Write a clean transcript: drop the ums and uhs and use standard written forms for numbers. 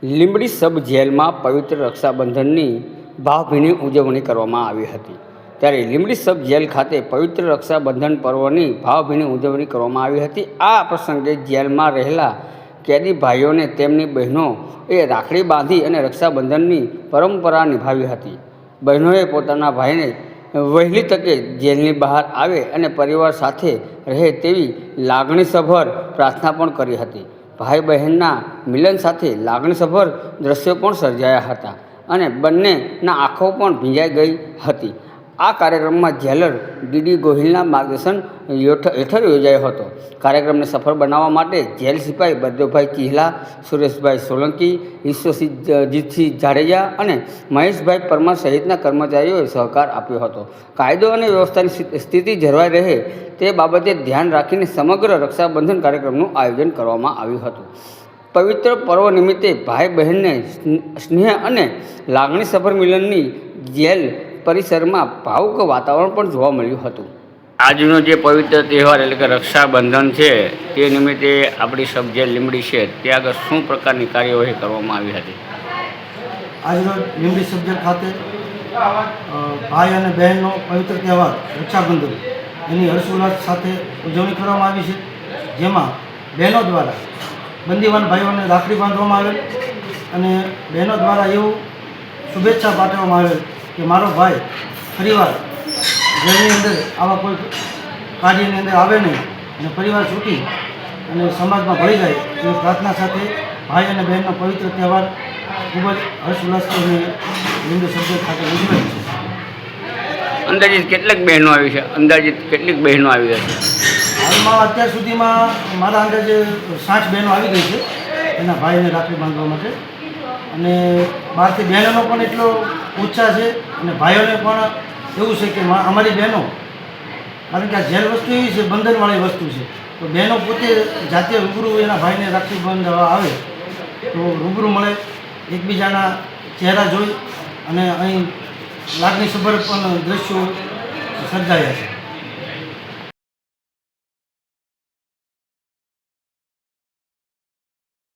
લીંબડી સબ જેલમાં પવિત્ર રક્ષાબંધનની ભાવભીની ઉજવણી કરવામાં આવી હતી। ત્યારે લીંબડી સબ જેલ ખાતે પવિત્ર રક્ષાબંધન પર્વની ભાવભીની ઉજવણી કરવામાં આવી હતી। આ પ્રસંગે જેલમાં રહેલા કેદી ભાઈઓને તેમની બહેનોએ રાખડી બાંધી અને રક્ષાબંધનની પરંપરા નિભાવી હતી। બહેનોએ પોતાના ભાઈને વહેલી તકે જેલની બહાર આવે અને પરિવાર સાથે રહે તેવી લાગણીસભર પ્રાર્થના પણ કરી હતી। ભાઈ બહેનના મિલન સાથે લાગણીસભર દ્રશ્યો પણ સર્જાયા હતા અને બંનેના આંખો પણ ભીંજાઈ ગઈ હતી। આ કાર્યક્રમમાં જેલર ડીડી ગોહિલના માર્ગદર્શન હેઠળ યોજાયો હતો। કાર્યક્રમને સફળ બનાવવા માટે જેલ સિપાઈ બળદેવભાઈ ચિહલા, સુરેશભાઈ સોલંકી, ઈશ્વરજીતસિંહ જાડેજા અને મહેશભાઈ પરમાર સહિતના કર્મચારીઓએ સહકાર આપ્યો હતો। કાયદો અને વ્યવસ્થાની સ્થિતિ જળવાઈ રહે તે બાબતે ધ્યાન રાખીને સમગ્ર રક્ષાબંધન કાર્યક્રમનું આયોજન કરવામાં આવ્યું હતું। પવિત્ર પર્વ નિમિત્તે ભાઈ બહેનને સ્નેહ અને લાગણીસભર મિલનની જેલ પરિસરમાં ભાવુક વાતાવરણ પણ જોવા મળ્યું હતું। આજનો જે પવિત્ર તહેવાર એટલે કે રક્ષાબંધન છે તે નિમિત્તે આપણી સબ જેલ લીંબડી છે ત્યાં આગળ શું પ્રકારની કાર્યવાહી કરવામાં આવી હતી? આજરોજ લીંબડી સબ જેલ ખાતે ભાઈ અને બહેનનો પવિત્ર તહેવાર રક્ષાબંધન એની હર્ષોલ્લાસ સાથે ઉજવણી કરવામાં આવી છે, જેમાં બહેનો દ્વારા બંદીવાન ભાઈઓને રાખડી બાંધવામાં આવેલ અને બહેનો દ્વારા એવું શુભેચ્છા પાઠવવામાં આવેલ કે મારો ભાઈ ફરીવાર જેલની અંદર આવા કોઈ કાર્યની અંદર આવે નહીં અને પરિવાર છૂટી અને સમાજમાં ભળી જાય એ પ્રાર્થના સાથે ભાઈ અને બહેનનો પવિત્ર તહેવાર ખૂબ જ હર્ષોલ્લાસથી લીંબડી સબ જેલ ખાતે ઉજવાય છે। અંદાજિત કેટલીક બહેનો આવી છે? અંદાજિત કેટલીક બહેનો આવી હશે? હાલમાં અત્યાર સુધીમાં મારા અંદાજે 60 બહેનો આવી ગઈ છે એના ભાઈને રાખડી બાંધવા માટે, અને બહારથી બહેનોનો પણ એટલો ઉત્સાહ છે અને ભાઈઓને પણ એવું છે કે અમારી બહેનો, કારણ કે આ જેલ વસ્તુ એવી છે, બંધનવાળી વસ્તુ છે, તો બહેનો પોતે જાતે રૂબરૂ એના ભાઈને રાખડી બાંધવા આવે તો રૂબરૂ મળે, એકબીજાના ચહેરા જોઈ અને અહીં લાગણીસભર પણ દ્રશ્યો સર્જાયા છે।